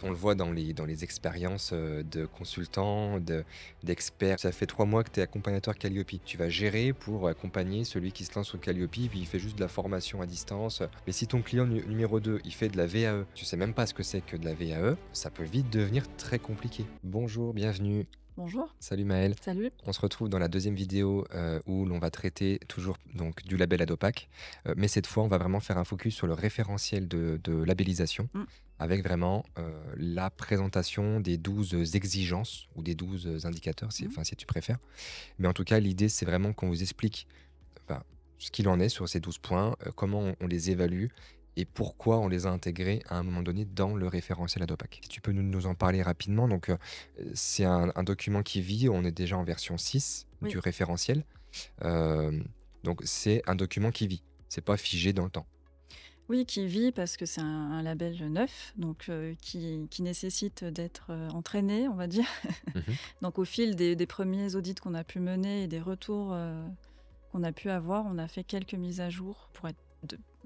on le voit dans les expériences de consultants, d'experts. Ça fait 3 mois que tu es accompagnateur Calliope. Tu vas gérer pour accompagner celui qui se lance sur Calliope, puis il fait juste de la formation à distance. Mais si ton client numéro 2, il fait de la VAE, tu sais même pas ce que c'est que de la VAE, ça peut vite devenir très compliqué. Bonjour, bienvenue. Bonjour, Salut Maël. salut. On se retrouve dans la deuxième vidéo où l'on va traiter toujours donc, du label Adopac. Mais cette fois, on va vraiment faire un focus sur le référentiel de labellisation Mmh. avec vraiment la présentation des 12 exigences ou des 12 indicateurs, Mmh. enfin, si tu préfères. Mais en tout cas, l'idée, c'est vraiment qu'on vous explique ben, ce qu'il en est sur ces 12 points, comment on les évalue et pourquoi on les a intégrés à un moment donné dans le référentiel Adopac. Si tu peux nous en parler rapidement, donc c'est un document qui vit, on est déjà en version 6 Oui, du référentiel. Euh, donc c'est un document qui vit, c'est pas figé dans le temps. oui, qui vit parce que c'est un label neuf, donc qui nécessite d'être, entraîné, on va dire. Mhm. Donc au fil des premiers audits qu'on a pu mener et des retours, qu'on a pu avoir, on a fait quelques mises à jour pour être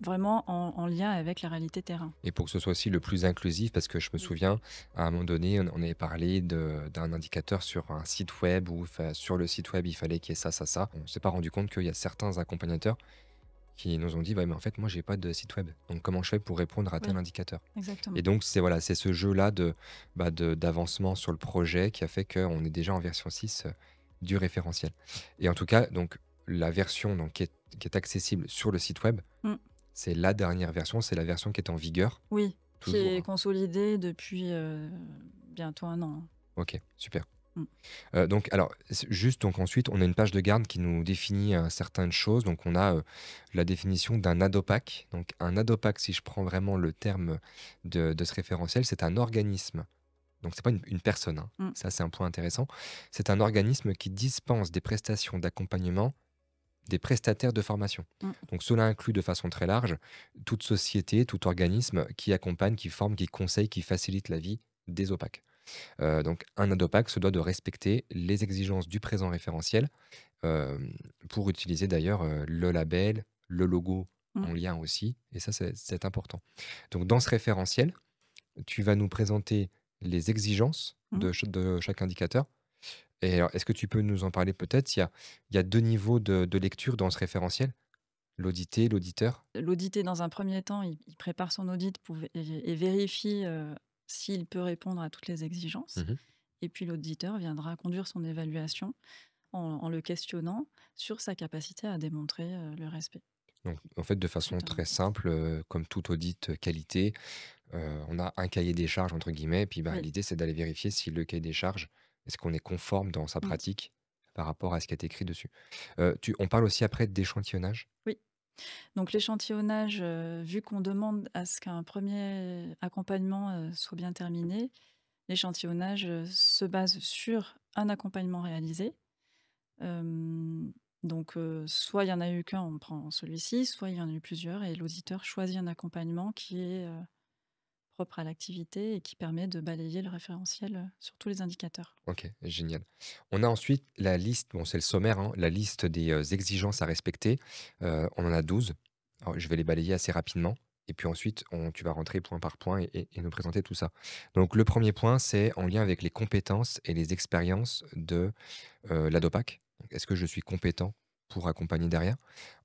vraiment en lien avec la réalité terrain. Et pour que ce soit aussi le plus inclusif, parce que je me Oui. souviens, à un moment donné, on avait parlé d'un indicateur sur un site web, où sur le site web, il fallait qu'il y ait ça, ça, ça. On s'est pas rendu compte qu'il y a certains accompagnateurs qui nous ont dit, ouais, mais en fait, moi, j'ai pas de site web. Donc, comment je fais pour répondre à tel Oui, indicateur? Et exactement. donc, c'est ce jeu-là d'avancement sur le projet qui a fait qu'on est déjà en version 6 du référentiel. Et en tout cas, donc, la version donc, qui est accessible sur le site web, Mmh. c'est la dernière version, c'est la version qui est en vigueur, Oui, qui toujours, est hein. consolidée depuis, bientôt 1 an, hein. Ok, super. Mmh. Donc, alors, juste, donc ensuite, on a une page de garde qui nous définit certaines choses. Donc, on a la définition d'un adopac. Donc, un adopac, si je prends vraiment le terme de ce référentiel, c'est un organisme. Donc, c'est pas une personne, hein. Mmh. Ça, c'est un point intéressant. C'est un organisme qui dispense des prestations d'accompagnement des prestataires de formation. Mmh. Donc, cela inclut de façon très large toute société, tout organisme qui accompagne, qui forme, qui conseille, qui facilite la vie des OPAC. Donc un adopac se doit de respecter les exigences du présent référentiel, pour utiliser d'ailleurs, le label, le logo Mmh. en lien aussi et ça c'est important. Donc dans ce référentiel, tu vas nous présenter les exigences Mmh. de chaque indicateur et alors est-ce que tu peux nous en parler peut-être? Il y a 2 niveaux de lecture dans ce référentiel? L'audité, l'auditeur? L'audité, dans un premier temps, il prépare son audit pour et vérifie, s'il peut répondre à toutes les exigences. Mmh. Et puis l'auditeur viendra conduire son évaluation en le questionnant sur sa capacité à démontrer, le respect Donc en fait, de façon suite à très l'audit. simple, comme tout audit, qualité, on a un «cahier des charges» entre guillemets et puis, bah, Oui. l'idée c'est d'aller vérifier si le cahier des charges, est-ce qu'on est conforme dans sa Mmh. pratique par rapport à ce qui est écrit dessus? On parle aussi après d'échantillonnage? Oui. Donc l'échantillonnage, vu qu'on demande à ce qu'un premier accompagnement, soit bien terminé, l'échantillonnage, se base sur un accompagnement réalisé. Hem, donc soit il y en a eu qu'un, on prend celui-ci, soit il y en a eu plusieurs et l'auditeur choisit un accompagnement qui est, propre à l'activité et qui permet de balayer le référentiel, sur tous les indicateurs. OK, génial. On a ensuite la liste, bon c'est le sommaire, hein, la liste des, exigences à respecter. On en a 12. Alors je vais les balayer assez rapidement et puis ensuite tu vas rentrer point par point et nous présenter tout ça. Donc le premier point, c'est en lien avec les compétences et les expériences de l'ADOPAC. Donc, est-ce que je suis compétent pour accompagner derrière?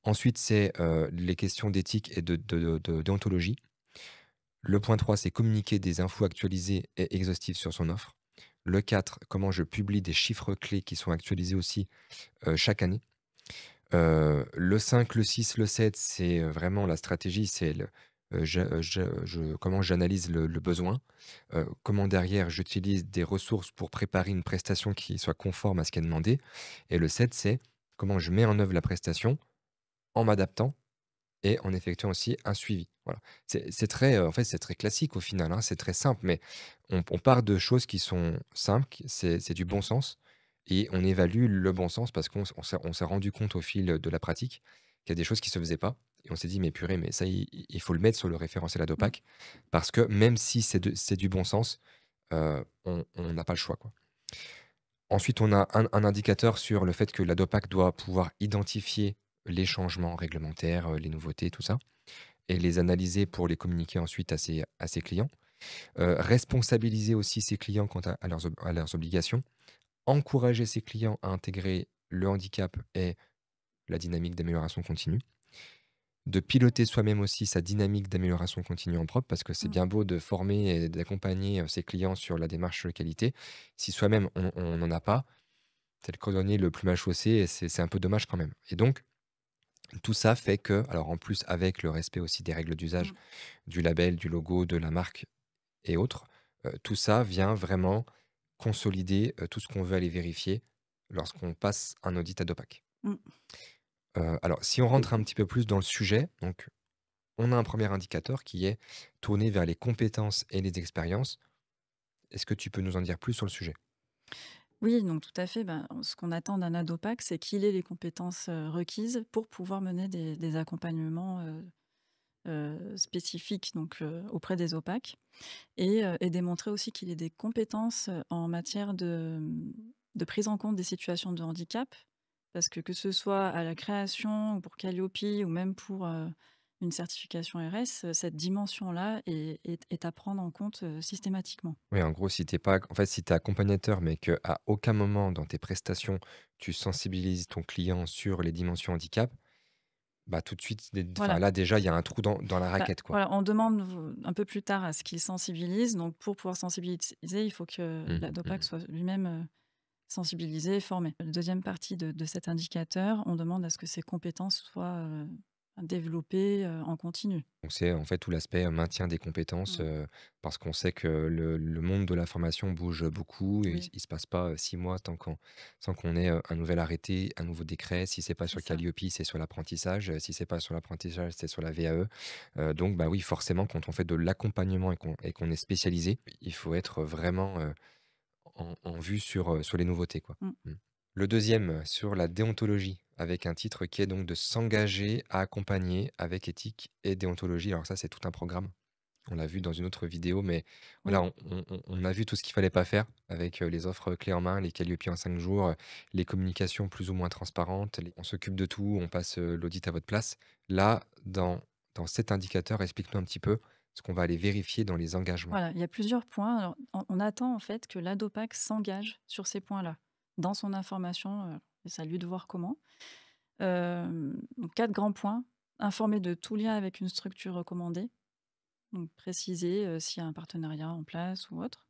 Ensuite, c'est les questions d'éthique et de déontologie. Le point 3, c'est communiquer des infos actualisées et exhaustives sur son offre. Le 4, comment je publie des chiffres clés qui sont actualisés aussi chaque année. Le 5, le 6, le 7, c'est vraiment la stratégie, c'est comment j'analyse le besoin, comment derrière j'utilise des ressources pour préparer une prestation qui soit conforme à ce qui est demandé. Et le 7, c'est comment je mets en œuvre la prestation en m'adaptant et en effectuant aussi un suivi. Voilà. C'est très, en fait, c'est très classique au final, hein, c'est très simple, mais on part de choses qui sont simples, c'est du bon sens et on évalue le bon sens parce qu'on s'est rendu compte au fil de la pratique qu'il y a des choses qui se faisaient pas et on s'est dit: «Mais purée, mais ça, il faut le mettre sur le référentiel Mmh. Adopac» parce que même si c'est du bon sens, on n'a pas le choix, quoi. Ensuite, on a un indicateur sur le fait que l'Adopac doit pouvoir identifier les changements réglementaires, les nouveautés, tout ça et les analyser pour les communiquer ensuite à ses clients. Responsabiliser aussi ses clients quant à leurs obligations. Encourager ses clients à intégrer le handicap et la dynamique d'amélioration continue. De piloter soi-même aussi sa dynamique d'amélioration continue en propre, parce que c'est Mmh. bien beau de former et d'accompagner, ses clients sur la démarche qualité. Si soi-même on n'en a pas, c'est le cordonnier le plus mal chaussé et c'est un peu dommage quand même. Et donc tout ça fait que alors en plus avec le respect aussi des règles d'usage, Mmh. du label, du logo, de la marque et autres, tout ça vient vraiment consolider, tout ce qu'on veut aller vérifier lorsqu'on passe un audit à Dopac. Mmh. Alors si on rentre un petit peu plus dans le sujet, donc on a un premier indicateur qui est tourné vers les compétences et les expériences. Est-ce que tu peux nous en dire plus sur le sujet? Oui, donc tout à fait, ben, ce qu'on attend d'un adopac, c'est qu'il ait les compétences, requises pour pouvoir mener des accompagnements, spécifiques donc auprès des OPAC et démontrer aussi qu'il ait des compétences, en matière de prise en compte des situations de handicap. Parce que ce soit à la création ou pour Calliope ou même pour, une certification RS, cette dimension-là est à prendre en compte, systématiquement. Oui, en gros, si tu pas en fait, si tu es accompagnateur, mais qu'à aucun moment dans tes prestations, tu sensibilises ton client sur les dimensions handicap, bah, tout de suite, enfin, Voilà. là, déjà, il y a un trou dans la Bah, raquette, quoi. voilà, on demande un peu plus tard à ce qu'il sensibilise. Donc pour pouvoir sensibiliser, il faut que Mmh, mmh l'ADOPAC mh. soit lui-même, sensibilisé et formé. La deuxième partie de cet indicateur, on demande à ce que ses compétences soient, développées, en continu. Donc c'est, en fait, tout l'aspect, maintien des compétences, Mmh. parce qu'on sait que le monde de la formation bouge, beaucoup et Oui, il se passe pas, 6 mois sans qu'on ait, un nouvel arrêté, un nouveau décret. Si c'est pas c'est sur ça. Calliope, c'est sur l'apprentissage, si c'est pas sur l'apprentissage, c'est sur la VAE. Donc bah, oui, forcément, quand on fait de l'accompagnement et qu'on est spécialisé, il faut être vraiment, en vue sur les nouveautés, quoi. Mmh. Mmh. Le deuxième sur la déontologie, avec un titre qui est donc de «S'engager à accompagner avec éthique et déontologie». Alors ça, c'est tout un programme. On l'a vu dans une autre vidéo, mais voilà, Oui. on a vu tout ce qu'il fallait pas faire avec, les offres clés en main, les Calliope en 5 jours, les communications plus ou moins transparentes, les on s'occupe de tout, on passe, l'audit à votre place. Là, dans cet indicateur, explique-nous un petit peu ce qu'on va aller vérifier dans les engagements. Voilà, il y a plusieurs points. Alors, on attend en fait que l'ADOPAC s'engage sur ces points-là, dans son information, et c'est à lui de voir comment. Donc 4 grands points: informer de tout lien avec une structure recommandée, donc préciser, s'il y a un partenariat en place ou autre.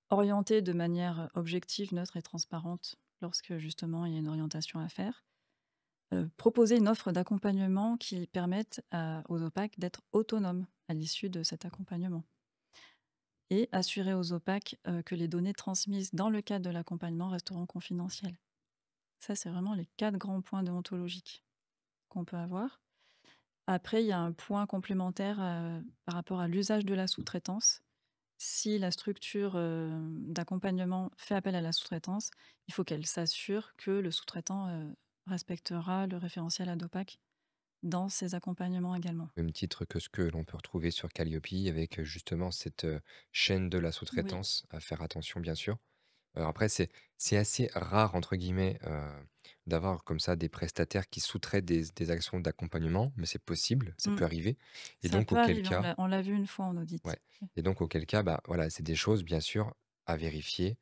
Orienter de manière objective, neutre et transparente lorsque justement il y a une orientation à faire. Proposer une offre d'accompagnement qui permette aux OPAC d'être autonomes à l'issue de cet accompagnement. Et assurer aux OPAC, que les données transmises dans le cadre de l'accompagnement resteront confidentielles. Ça, c'est vraiment les 4 grands points déontologiques qu'on peut avoir. Après, il y a un point complémentaire, par rapport à l'usage de la sous-traitance. Si la structure, d'accompagnement fait appel à la sous-traitance, il faut qu'elle s'assure que le sous-traitant, respectera le référentiel ADOPAC dans ses accompagnements également. Même titre que ce que l'on peut retrouver sur Calliope avec, justement cette, chaîne de la Oui. sous-traitance à faire attention bien sûr. Après c'est assez «rare» entre guillemets, d'avoir comme ça des prestataires qui sous-traitent des actions d'accompagnement, mais c'est possible, ça Mmh. peut arriver et Ça donc peut auquel arriver, cas on l'a vu une fois en ouais audit. Oui. et donc auquel cas, bah, voilà, c'est des choses bien sûr à vérifier,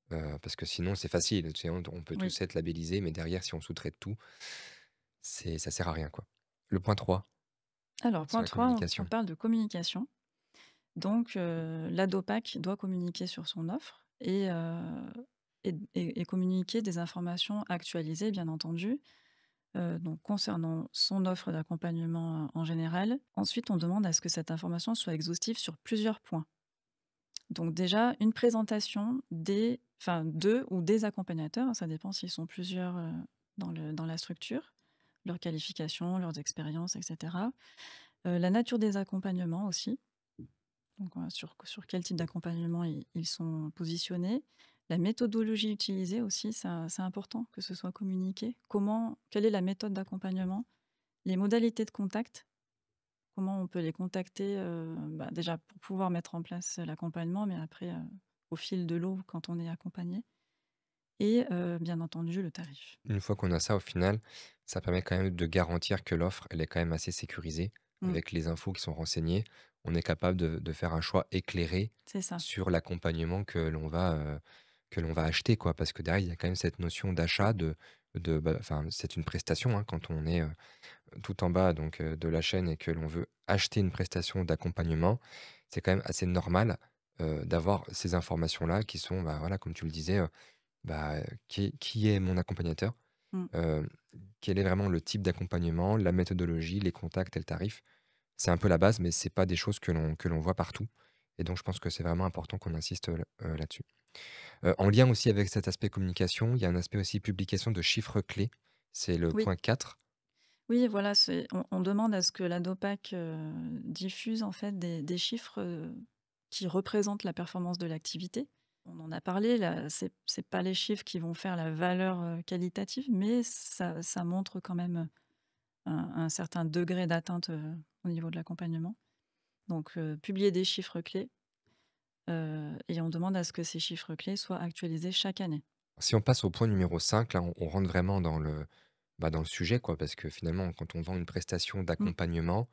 parce que sinon c'est facile, tu sais, on peut Oui. tous être labellisés, mais derrière si on sous-traite tout, ça sert à rien quoi. Le point 3 Alors sur point la 3, on communication. parle de communication. Donc l'ADOPAC doit communiquer sur son offre et communiquer des informations actualisées, bien entendu, donc concernant son offre d'accompagnement en général. Ensuite, on demande à ce que cette information soit exhaustive sur plusieurs points. Donc déjà, une présentation de ou des accompagnateurs, hein, ça dépend s'ils sont plusieurs, dans la structure, leurs qualifications, leurs expériences et cetera. La nature des accompagnements aussi, donc sur quel type d'accompagnement ils sont positionnés. La méthodologie utilisée aussi, ça c'est important que ce soit communiqué. Quelle est la méthode d'accompagnement? Les modalités de contact, comment on peut les contacter, bah, déjà pour pouvoir mettre en place l'accompagnement, mais après, au fil de l'eau quand on est accompagné et bien entendu le tarif. Une fois qu'on a ça, au final, ça permet quand même de garantir que l'offre, elle est quand même assez sécurisée, Mmh. avec les infos qui sont renseignées, on est capable de faire un choix éclairé C'est ça. sur l'accompagnement que l'on va acheter, quoi. Parce que derrière, il y a quand même cette notion d'achat bah, enfin, c'est une prestation, hein, quand on est, tout en bas donc de la chaîne et que l'on veut acheter une prestation d'accompagnement, c'est quand même assez normal, d'avoir ces informations-là qui sont, bah, voilà, comme tu le disais, bah, qui est mon accompagnateur? Mmh. Heu, Quel est vraiment le type d'accompagnement, la méthodologie, les contacts et le tarif? C'est un peu la base, mais c'est pas des choses que l'on voit partout et donc je pense que c'est vraiment important qu'on insiste, là-dessus. En lien aussi avec cet aspect communication, il y a un aspect aussi publication de chiffres clés. C'est le Oui. point 4. Oui, voilà, c'est on demande à ce que la DOPAC, diffuse en fait des chiffres, qui représentent la performance de l'activité. On en a parlé là, c'est pas les chiffres qui vont faire la valeur, qualitative, mais ça montre quand même, un certain degré d'atteinte, au niveau de l'accompagnement. Donc, publier des chiffres clés, et on demande à ce que ces chiffres clés soient actualisés chaque année. Si on passe au point numéro 5, là, on rentre vraiment dans le sujet, quoi, parce que finalement, quand on vend une prestation Mmh. d'accompagnement,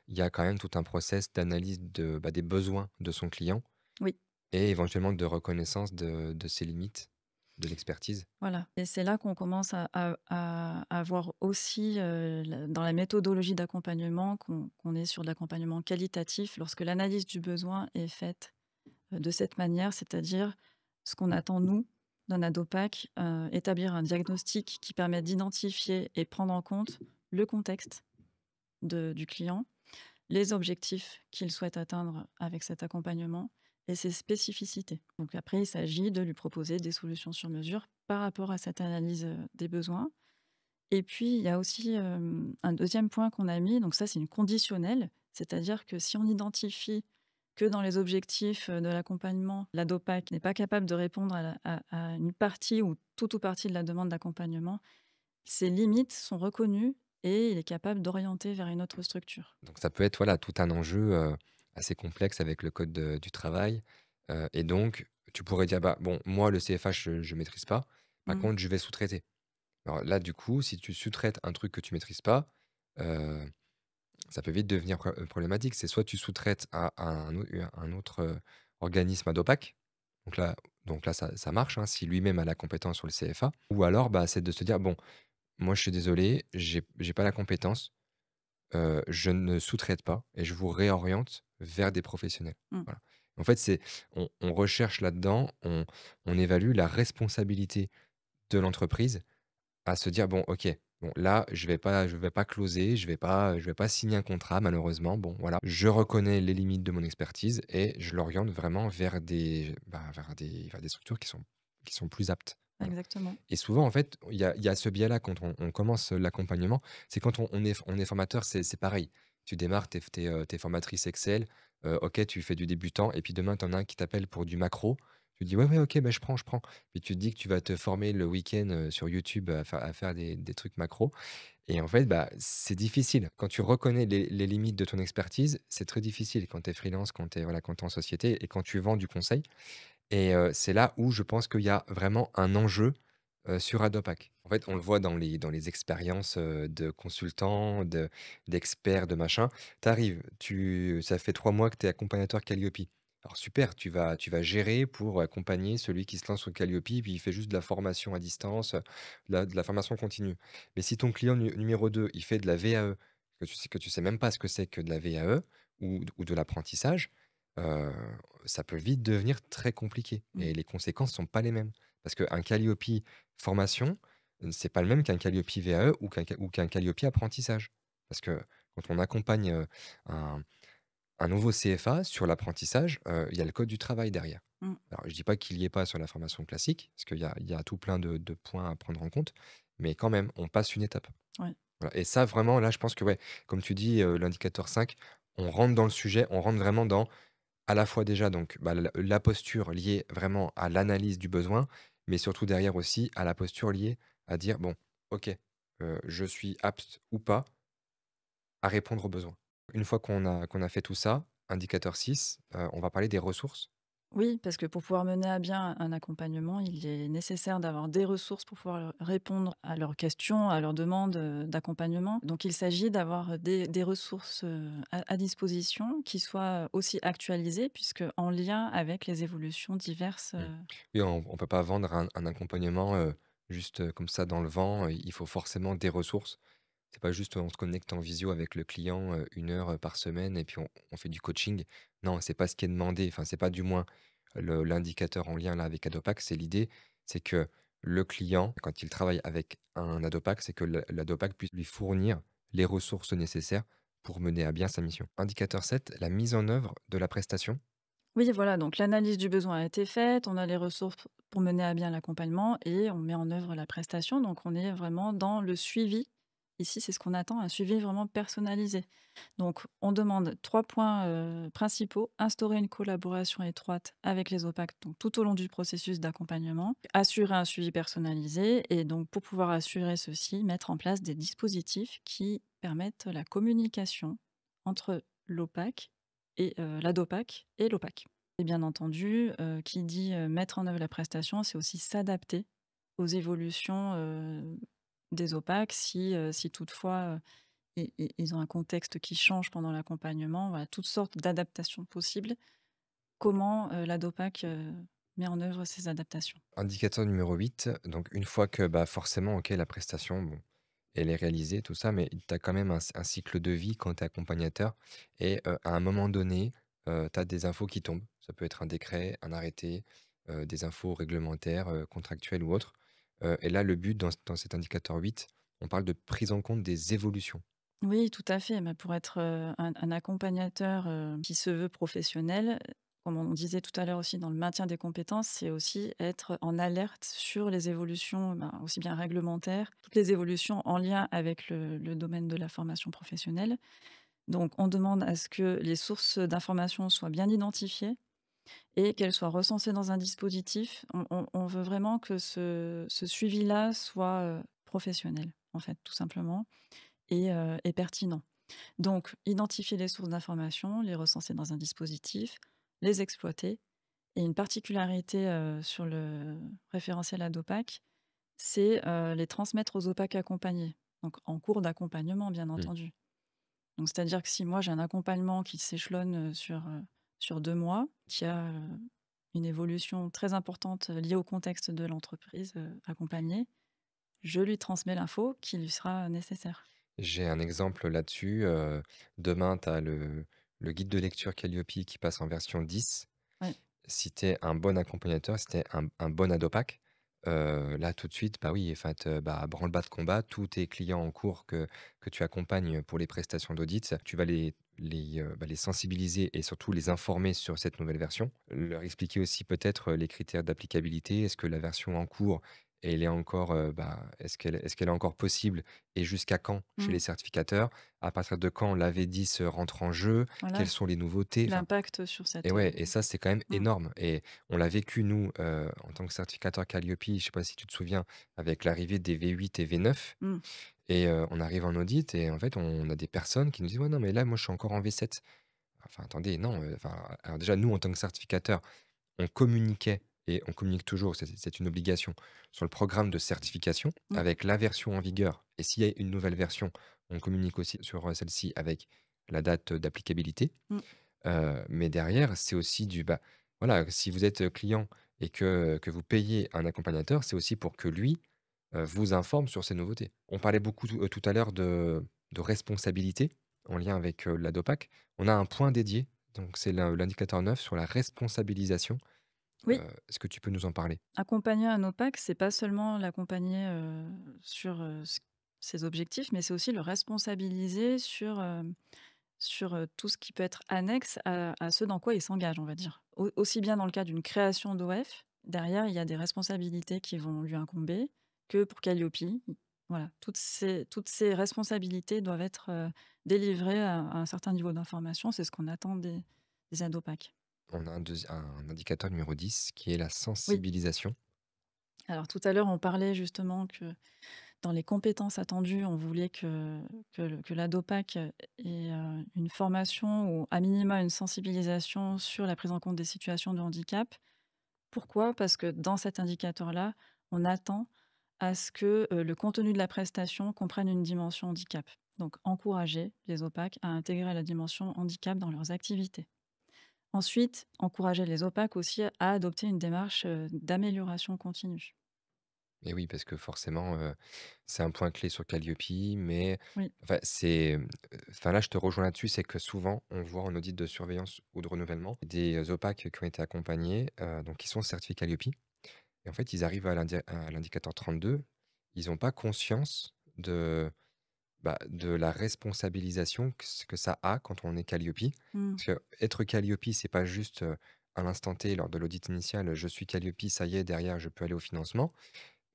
il y a quand même tout un process d'analyse des besoins de son client Oui. et éventuellement de reconnaissance de ses limites, de l'expertise. Voilà, et c'est là qu'on commence à voir aussi, dans la méthodologie d'accompagnement qu'on est sur de l'accompagnement qualitatif lorsque l'analyse du besoin est faite, de cette manière, c'est-à-dire ce qu'on attend nous d'un ADOPAC, établir un diagnostic qui permet d'identifier et prendre en compte le contexte du client, les objectifs qu'il souhaite atteindre avec cet accompagnement et ses spécificités. Donc après, il s'agit de lui proposer des solutions sur mesure par rapport à cette analyse, des besoins. Et puis, il y a aussi, un deuxième point qu'on a mis, donc ça, c'est une conditionnelle, c'est-à-dire que si on identifie que dans les objectifs, de l'accompagnement, la DOPAC n'est pas capable de répondre à une partie ou toute ou partie de la demande d'accompagnement, ses limites sont reconnues et il est capable d'orienter vers une autre structure. Donc ça peut être, voilà, tout un enjeu, assez complexe avec le code du travail, et donc tu pourrais dire: «Bah, bon, moi, le CFH, je maîtrise pas. Par Mmh. contre, je vais sous-traiter». Alors là, du coup, si tu sous-traites un truc que tu maîtrises pas, heu, ça peut vite devenir problématique. C'est soit tu sous-traites à un autre, organisme ad hoc, donc là ça marche, hein, si lui-même a la compétence sur le CFA ou alors, bah, c'est de se dire: «Bon, moi, je suis désolé, j'ai pas la compétence, je ne sous-traite pas et je vous réoriente vers des professionnels». Mmh. Voilà. En fait, on recherche là-dedans, on évalue la responsabilité de l'entreprise à se dire: «Bon, OK, bon là, je vais pas closer, je vais pas signer un contrat malheureusement. Bon voilà, je reconnais les limites de mon expertise et je l'oriente vraiment vers des structures qui sont plus aptes». Voilà. Exactement. Et souvent, en fait, il y a ce biais-là quand on commence l'accompagnement. C'est quand on est formateur, c'est pareil. Tu démarres, tu es formatrice Excel, OK, tu fais du débutant et puis demain, tu en as un qui t'appelle pour du macro. Tu dis: «Ouais, ouais, OK, bah, je prends, je prends». Puis tu te dis que tu vas te former le week-end, sur YouTube à faire des trucs macro et en fait, bah, c'est difficile. Quand tu reconnais les limites de ton expertise, c'est très difficile quand tu es freelance, quand tu es en société et quand tu vends du conseil. Et c'est là où je pense qu'il y a vraiment un enjeu, sur Adopac. En fait, on le voit dans les expériences, de consultants, d'experts, de machin. Tu arrives, ça fait 3 mois que tu es accompagnateur Calliope. Alors super, tu vas gérer pour accompagner celui qui se lance sur Calliope, puis il fait juste de la formation à distance, de la formation continue. Mais si ton client numéro 2, il fait de la VAE, que tu sais même pas ce que c'est que de la VAE ou de l'apprentissage, heu ça peut vite devenir très compliqué Mmh. et les conséquences sont pas les mêmes. Parce qu'un Calliope formation, c'est pas le même qu'un Calliope VAE ou qu'un Calliope apprentissage. Parce que quand on accompagne, un un nouveau CFA sur l'apprentissage, il y a le code du travail derrière. Mmh. Alors je dis pas qu'il y ait pas sur la formation classique, parce qu'il y a tout plein de points à prendre en compte, mais quand même, on passe une étape. Ouais. Voilà et ça vraiment là, je pense que ouais, comme tu dis, l'indicateur 5, on rentre dans le sujet, on rentre vraiment dans à la fois déjà donc, bah, la posture liée vraiment à l'analyse du besoin, mais surtout derrière aussi à la posture liée à dire: «Bon, OK, je suis apte ou pas à répondre aux besoins». Une fois qu'on a fait tout ça, indicateur 6, on va parler des ressources. Oui, parce que pour pouvoir mener à bien un accompagnement, il est nécessaire d'avoir des ressources pour pouvoir répondre à leurs questions, à leurs demandes, d'accompagnement. Donc il s'agit d'avoir des ressources, à disposition qui soient aussi actualisées puisque en lien avec les évolutions diverses, Mmh. Oui, on peut pas vendre un accompagnement, juste, comme ça dans le vent, il faut forcément des ressources. C'est pas juste, on se connecte en visio avec le client, 1 heure, par semaine et puis on fait du coaching. Non, c'est pas ce qui est demandé, enfin, c'est pas du moins l'indicateur en lien là avec Adopac. C'est l'idée, c'est que le client, quand il travaille avec un Adopac, c'est que l'Adopac puisse lui fournir les ressources nécessaires pour mener à bien sa mission. Indicateur 7, la mise en œuvre de la prestation. Oui, voilà, donc l'analyse du besoin a été faite, on a les ressources pour mener à bien l'accompagnement et on met en œuvre la prestation. Donc on est vraiment dans le suivi. Ici, c'est ce qu'on attend, un suivi vraiment personnalisé. Donc on demande 3 points, principaux: instaurer une collaboration étroite avec les OPAC, donc tout au long du processus d'accompagnement, assurer un suivi personnalisé et donc pour pouvoir assurer ceci, mettre en place des dispositifs qui permettent la communication entre l'OPAC et l'ADOPAC et l'OPAC. Et bien entendu, qui dit, mettre en œuvre la prestation, c'est aussi s'adapter aux évolutions, des OPAC si toutefois, ils ont un contexte qui change pendant l'accompagnement, voilà, toutes sortes d'adaptations possibles. Comment, l'ADOPAC, met en œuvre ces adaptations? Indicateur numéro 8, donc une fois que, bah, forcément, OK, la prestation, bon, elle est réalisée, tout ça, mais tu as quand même un cycle de vie quand tu es accompagnateur et à un moment donné, tu as des infos qui tombent. Ça peut être un décret, un arrêté, des infos réglementaires, contractuelles ou autres, et là, le but dans cet indicateur 8, on parle de prise en compte des évolutions. Oui, tout à fait, mais pour être, un accompagnateur, qui se veut professionnel, comme on disait tout à l'heure aussi dans le maintien des compétences, c'est aussi être en alerte sur les évolutions, ben, aussi bien réglementaires, toutes les évolutions en lien avec le domaine de la formation professionnelle. Donc on demande à ce que les sources d'informations soient bien identifiées et qu'elles soient recensées dans un dispositif. On veut vraiment que ce suivi-là soit, professionnel, en fait, tout simplement et pertinent. Donc, identifier les sources d'informations, les recenser dans un dispositif, les exploiter. Et une particularité sur le référentiel ADOPAC, c'est les transmettre aux OPAC accompagnés, donc en cours d'accompagnement, bien Mmh. entendu. Donc, c'est-à-dire que si moi j'ai un accompagnement qui s'échelonne sur 2 mois, qui a une évolution très importante liée au contexte de l'entreprise accompagnée, je lui transmets l'info qui lui sera nécessaire. J'ai un exemple là-dessus, demain, tu as le guide de lecture Calliope qui passe en version 10. Ouais. Si tu es un bon accompagnateur, si tu es un bon adopac, là, tout de suite, bah, oui, enfin, bah, branle-bas de combat, tous tes clients en cours que tu accompagnes pour les prestations d'audit, tu vas les sensibiliser et surtout les informer sur cette nouvelle version. Leur expliquer aussi peut-être, les critères d'applicabilité. Est-ce que la version en cours, elle est encore, bah, est-ce qu'elle est encore possible et jusqu'à quand chez Mmh. les certificateurs? À partir de quand l'AV10 rentre en jeu? Voilà, Quelles sont les nouveautés? Enfin, l'impact sur et cette, ouais, et ça, c'est quand même mmh, énorme et on l'a vécu nous, en tant que certificateur Calliope, je sais pas si tu te souviens, avec l'arrivée des V8 et V9 mmh. et on arrive en audit et en fait, on a des personnes qui nous disent: «Ouais, non, mais là, moi, je suis encore en V7». Enfin, attendez, non, enfin, alors déjà, nous, en tant que certificateur, on communiquait et on communique toujours, c'est une obligation, sur le programme de certification Mmh, avec la version en vigueur et s'il y a une nouvelle version, on communique aussi sur, celle-ci avec la date d'applicabilité. mmh. Mais derrière, c'est aussi bah, voilà, si vous êtes, client et que vous payez un accompagnateur, c'est aussi pour que lui, vous informe sur ces nouveautés. On parlait beaucoup tout à l'heure de responsabilité en lien avec, l'ADOPAC. On a un point dédié, donc c'est l'indicateur 9 sur la responsabilisation. Oui, Est-ce que tu peux nous en parler? accompagner un OPAC, c'est pas seulement l'accompagner, sur, ses objectifs, mais c'est aussi le responsabiliser sur tout ce qui peut être annexe à ce dans quoi il s'engage, on va dire. Aussi bien dans le cas d'une création d'OF, derrière, il y a des responsabilités qui vont lui incomber, que pour Calliope. Voilà, toutes ces responsabilités doivent être, délivrées à un certain niveau d'information. C'est ce qu'on attend des aides OPAC. On a un indicateur numéro 10 qui est la Oui. sensibilisation. Alors tout à l'heure, on parlait justement que Dans les compétences attendues, on voulait que l'ADOPAC ait, une formation ou à minima une sensibilisation sur la prise en compte des situations de handicap. Pourquoi? Parce que dans cet indicateur-là, on attend à ce que, le contenu de la prestation comprenne une dimension handicap. Donc encourager les OPAC à intégrer la dimension handicap dans leurs activités. Ensuite, encourager les OPAC aussi à adopter une démarche, d'amélioration continue. Et oui, parce que forcément, c'est un point clé sur Calliope, mais Oui. enfin, enfin, là, je te rejoins là-dessus, c'est que souvent, on voit en audit de surveillance ou de renouvellement des OPAC qui ont été accompagnés, donc qui sont certifiés Calliope et en fait, ils arrivent à l'indicateur 32, ils ont pas conscience de, bah, de la responsabilisation que ça a quand on est Calliope. Mmh. Parce qu'être Calliope, c'est pas juste, à l'instant T, lors de l'audit initial: «Je suis Calliope, ça y est, derrière, je peux aller au financement».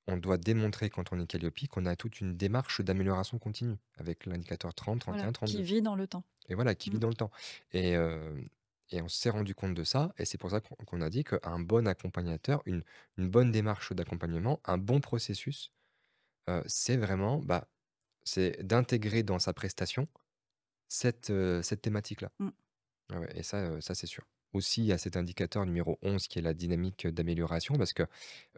On doit démontrer quand on est Calliope qu'on a toute une démarche d'amélioration continue avec l'indicateur 30, Voilà, 31, qui 32 vit dans le temps. et voilà, qui Mmh. vit dans le temps et on s'est rendu compte de ça et c'est pour ça qu'on a dit qu'un bon accompagnateur, une bonne démarche d'accompagnement, un bon processus, c'est vraiment, bah, c'est d'intégrer dans sa prestation cette thématique-là. Mmh. Ah ouais et ça, c'est sûr. Aussi, il y a cet indicateur numéro 11 qui est la dynamique d'amélioration parce que,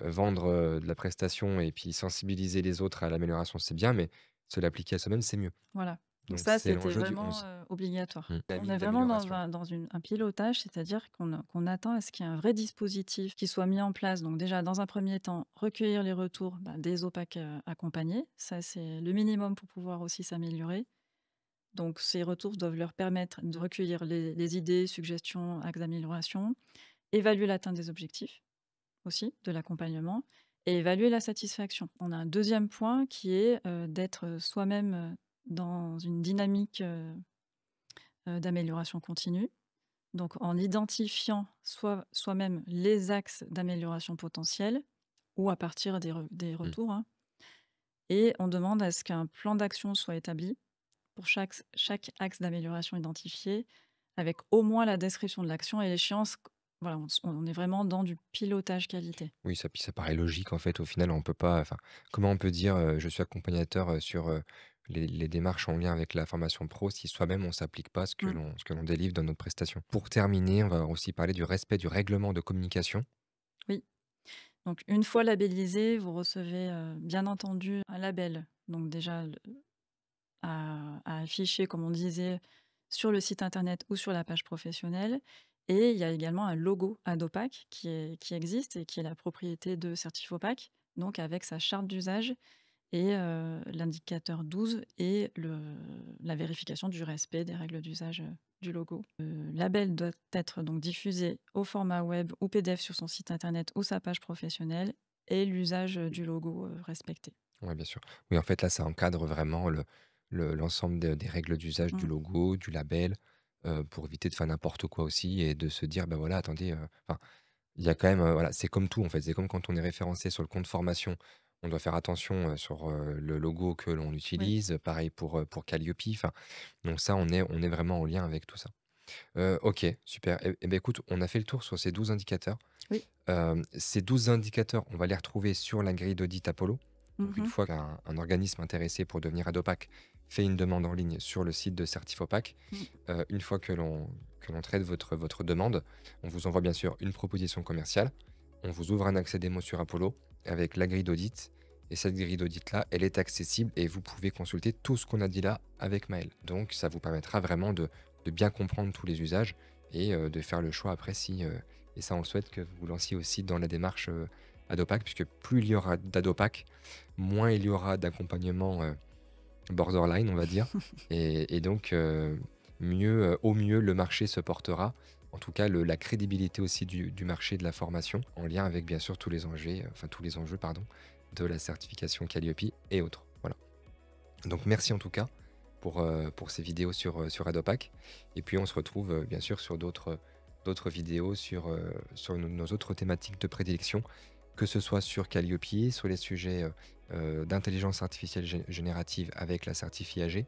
vendre, de la prestation et puis sensibiliser les autres à l'amélioration, c'est bien, mais se l'appliquer à soi-même, c'est mieux. Voilà. Donc Donc ça, c'est c'était l'enjeu du vraiment, 11. obligatoire. On est Dynamique vraiment dans d'amélioration. un pilotage, c'est-à-dire qu'on attend à ce qu'il y ait un vrai dispositif qui soit mis en place. Donc déjà, dans un premier temps, recueillir les retours, des OPAC, accompagnés. Ça, c'est le minimum pour pouvoir aussi s'améliorer. Donc ces retours doivent leur permettre de recueillir les idées, suggestions, axes d'amélioration, évaluer l'atteinte des objectifs aussi de l'accompagnement et évaluer la satisfaction. On a un deuxième point qui est, d'être, soi-même, dans une dynamique, d'amélioration continue. Donc en identifiant soi-même les axes d'amélioration potentiels ou à partir des Mmh. retours, hein, et on demande à ce qu'un plan d'action soit établi pour chaque axe d'amélioration identifié, avec au moins la description de l'action et l'échéance. Voilà, on est vraiment dans du pilotage qualité. Oui, ça puis ça paraît logique, en fait, au final, on peut pas enfin, comment on peut dire, «Je suis accompagnateur», sur, les démarches en lien avec la formation pro si soi-même on s'applique pas Mmh. ce que l'on délivre dans notre prestation? Pour terminer, on va aussi parler du respect du règlement de communication. Oui. Donc une fois labellisé, vous recevez, bien entendu un label. Donc déjà à afficher, comme on disait, sur le site internet ou sur la page professionnelle. Et il y a également un logo Adopac qui existe et qui est la propriété de Certifopac, donc avec sa charte d'usage et l'indicateur 12 et la vérification du respect des règles d'usage, du logo. Le label doit être donc diffusé au format web ou PDF sur son site internet ou sa page professionnelle et l'usage, du logo, respecté. Ouais, bien sûr. Oui, en fait, là, ça encadre vraiment l'ensemble des règles d'usage du Mmh. logo, du label, pour éviter de faire n'importe quoi aussi et de se dire: «Bah, voilà, attendez», enfin, il y a quand même, voilà, c'est comme tout, en fait. C'est comme quand on est référencé sur le compte formation, on doit faire attention, sur, le logo que l'on Oui. utilise. Pareil pour Calliope, enfin, donc ça, on est vraiment en lien avec tout ça. OK, super et écoute, on a fait le tour sur ces 12 indicateurs. Oui. Ces 12 indicateurs, on va les retrouver sur la grille d'audit Apollo. Donc une Mmh. fois qu'un organisme intéressé pour devenir Adopac fait une demande en ligne sur le site de Certifopac, Mmh. une fois que l'on traite votre demande, on vous envoie bien sûr une proposition commerciale. On vous ouvre un accès démo sur Apollo avec la grille d'audit et cette grille d'audit-là, elle est accessible et vous pouvez consulter tout ce qu'on a dit là avec Maël. Donc ça vous permettra vraiment de bien comprendre tous les usages et de faire le choix après si, et ça on le souhaite, que vous vous lanciez aussi dans la démarche, Adopac puisque plus il y aura d'Adopac, moins il y aura d'accompagnement, borderline, on va dire et donc mieux, au mieux, le marché se portera. En tout cas, la crédibilité aussi du marché de la formation, en lien avec, bien sûr, tous les enjeux, pardon, de la certification Calliope et autres. Voilà. Donc merci en tout cas pour ces vidéos sur Adopac et puis on se retrouve, bien sûr sur d'autres vidéos sur nos autres thématiques de prédilection, que ce soit sur Calliope, sur les sujets, d'intelligence artificielle générative avec la certif IAG,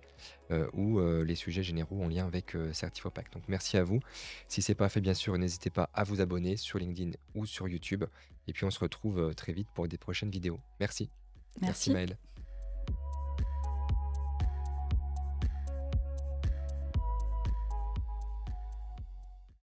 ou les sujets généraux en lien avec, Certifopac. Donc merci à vous. Si c'est pas fait, bien sûr, n'hésitez pas à vous abonner sur LinkedIn ou sur YouTube et puis on se retrouve, très vite pour des prochaines vidéos. Merci. Merci Merci. Maëlle.